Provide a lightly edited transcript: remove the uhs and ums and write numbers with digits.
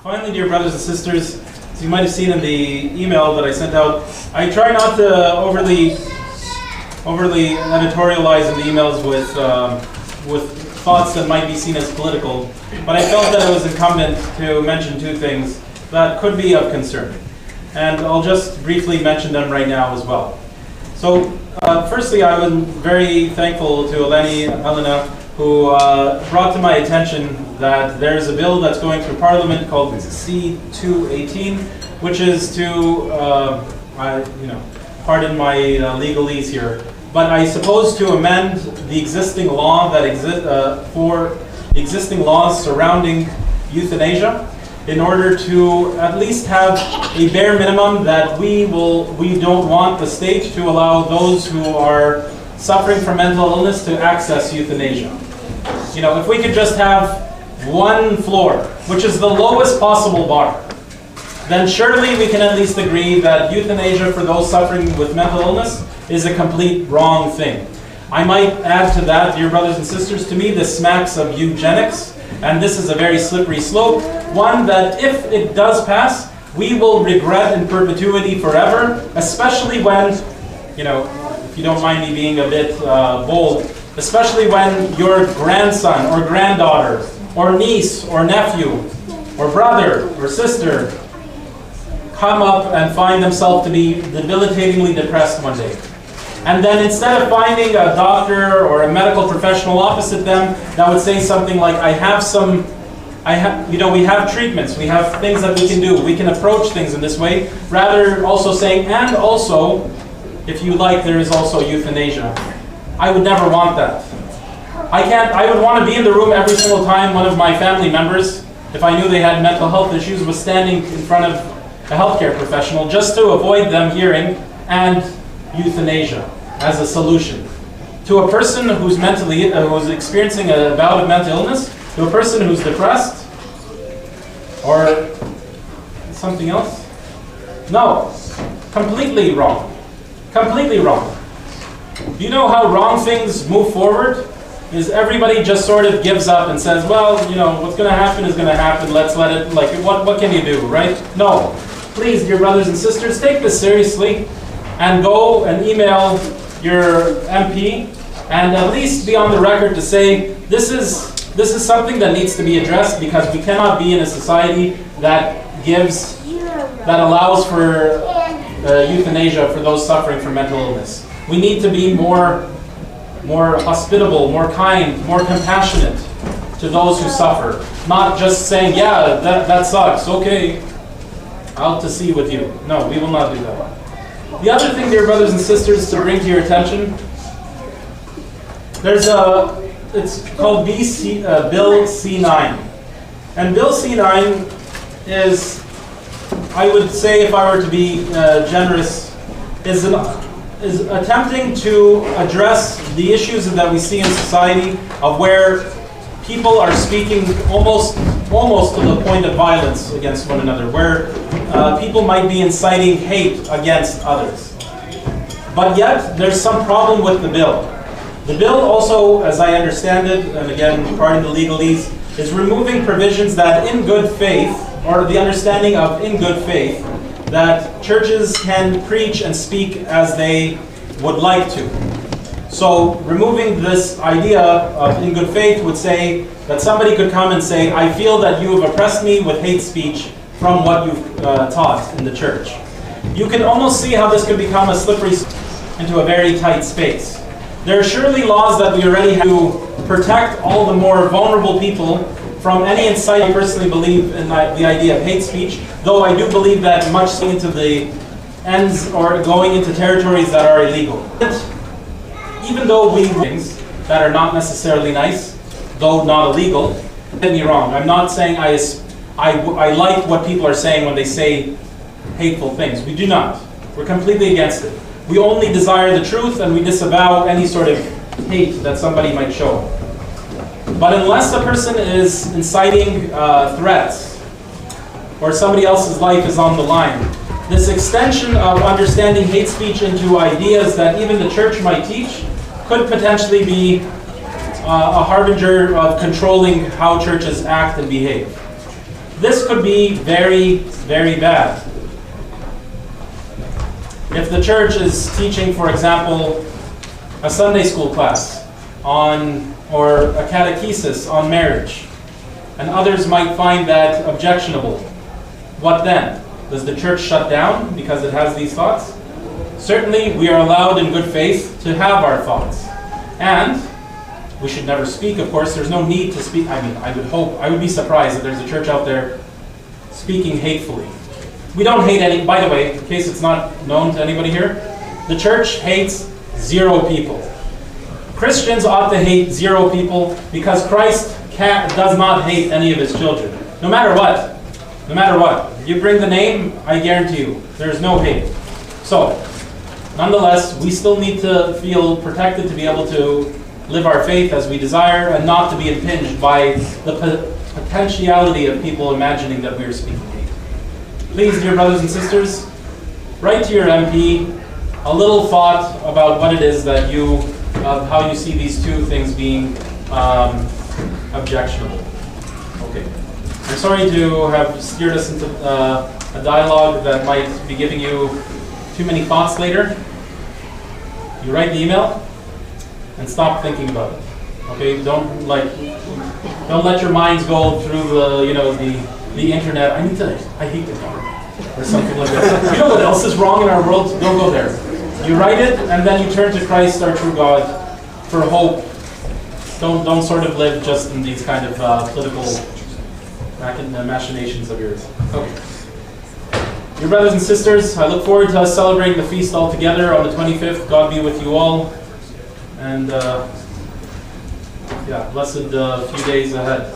Finally, dear brothers and sisters, as you might have seen in the email that I sent out, I try not to overly editorialize in the emails with thoughts that might be seen as political, but I felt that it was incumbent to mention two things that could be of concern. And I'll just briefly mention them right now as well. So, firstly, I was very thankful to Helena, who brought to my attention that there's a bill that's going through Parliament called C-218, which is to, pardon my legalese here, but I suppose to amend the existing law that for existing laws surrounding euthanasia, in order to at least have a bare minimum that we don't want the state to allow those who are suffering from mental illness to access euthanasia. You know, if we could just have one floor, which is the lowest possible bar, then surely we can at least agree that euthanasia for those suffering with mental illness is a complete wrong thing. I might add to that, dear brothers and sisters, to me this smacks of eugenics, and this is a very slippery slope, one that if it does pass, we will regret in perpetuity forever, especially when, if you don't mind me being a bit bold, especially when your grandson or granddaughter or niece or nephew or brother or sister come up and find themselves to be debilitatingly depressed one day. And then instead of finding a doctor or a medical professional opposite them that would say something like, we have treatments, we have things that we can do, we can approach things in this way, rather also saying, and also, if you like, there is also euthanasia. I would never want that. I would want to be in the room every single time one of my family members, if I knew they had mental health issues, was standing in front of a healthcare professional just to avoid them hearing and euthanasia as a solution. To a person who's who's experiencing a bout of mental illness, to a person who's depressed, or something else? No, completely wrong. Completely wrong. Do you know how wrong things move forward? Is everybody just sort of gives up and says, well, what's going to happen is going to happen, let's let it, what can you do, right? No. Please, dear brothers and sisters, take this seriously and go and email your MP and at least be on the record to say this is something that needs to be addressed, because we cannot be in a society that allows for euthanasia for those suffering from mental illness. We need to be more hospitable, more kind, more compassionate to those who suffer. Not just saying, yeah, that sucks, okay, out to sea with you. No, we will not do that. The other thing, dear brothers and sisters, to bring to your attention, it's called Bill C-9. And Bill C-9 is, I would say if I were to be generous, is attempting to address the issues that we see in society of where people are speaking almost to the point of violence against one another, where people might be inciting hate against others. But yet, there's some problem with the bill. The bill also, as I understand it, and again, pardon the legalese, is removing provisions that in good faith, or the understanding of in good faith, that churches can preach and speak as they would like to. So removing this idea of in good faith would say that somebody could come and say, I feel that you have oppressed me with hate speech from what you've taught in the church. You can almost see how this could become a slippery into a very tight space. There are surely laws that we already have to protect all the more vulnerable people from any incite. I personally believe in the idea of hate speech, though I do believe that much into the ends or going into territories that are illegal. Even though we do things that are not necessarily nice, though not illegal, don't get me wrong, I'm not saying I like what people are saying when they say hateful things. We do not. We're completely against it. We only desire the truth, and we disavow any sort of hate that somebody might show. But unless a person is inciting threats, or somebody else's life is on the line, this extension of understanding hate speech into ideas that even the church might teach could potentially be a harbinger of controlling how churches act and behave. this could be very, very bad. If the church is teaching, for example, a Sunday school class or a catechesis on marriage, and others might find that objectionable, what then? Does the church shut down because it has these thoughts? Certainly, we are allowed in good faith to have our thoughts. And we should never speak, of course. There's no need to speak. I would be surprised if there's a church out there speaking hatefully. We don't hate any, by the way, in case it's not known to anybody here, the church hates 0 people. Christians ought to hate 0 people because Christ does not hate any of his children. No matter what. No matter what. You bring the name, I guarantee you, there's no hate. So, nonetheless, we still need to feel protected to be able to live our faith as we desire and not to be impinged by the potentiality of people imagining that we are speaking hate. Please, dear brothers and sisters, write to your MP a little thought about what it is that how you see these 2 things being objectionable. Okay. I'm sorry to have steered us into a dialogue that might be giving you too many thoughts later. You write the email and stop thinking about it. Okay, don't let your minds go through the internet. I hate the government or something like that. You know what else is wrong in our world? Don't go there. You write it and then you turn to Christ, our true God, for hope. Don't sort of live just in these kind of political machinations of yours. Okay. Dear brothers and sisters, I look forward to us celebrating the feast all together on the 25th. God be with you all. And blessed few days ahead.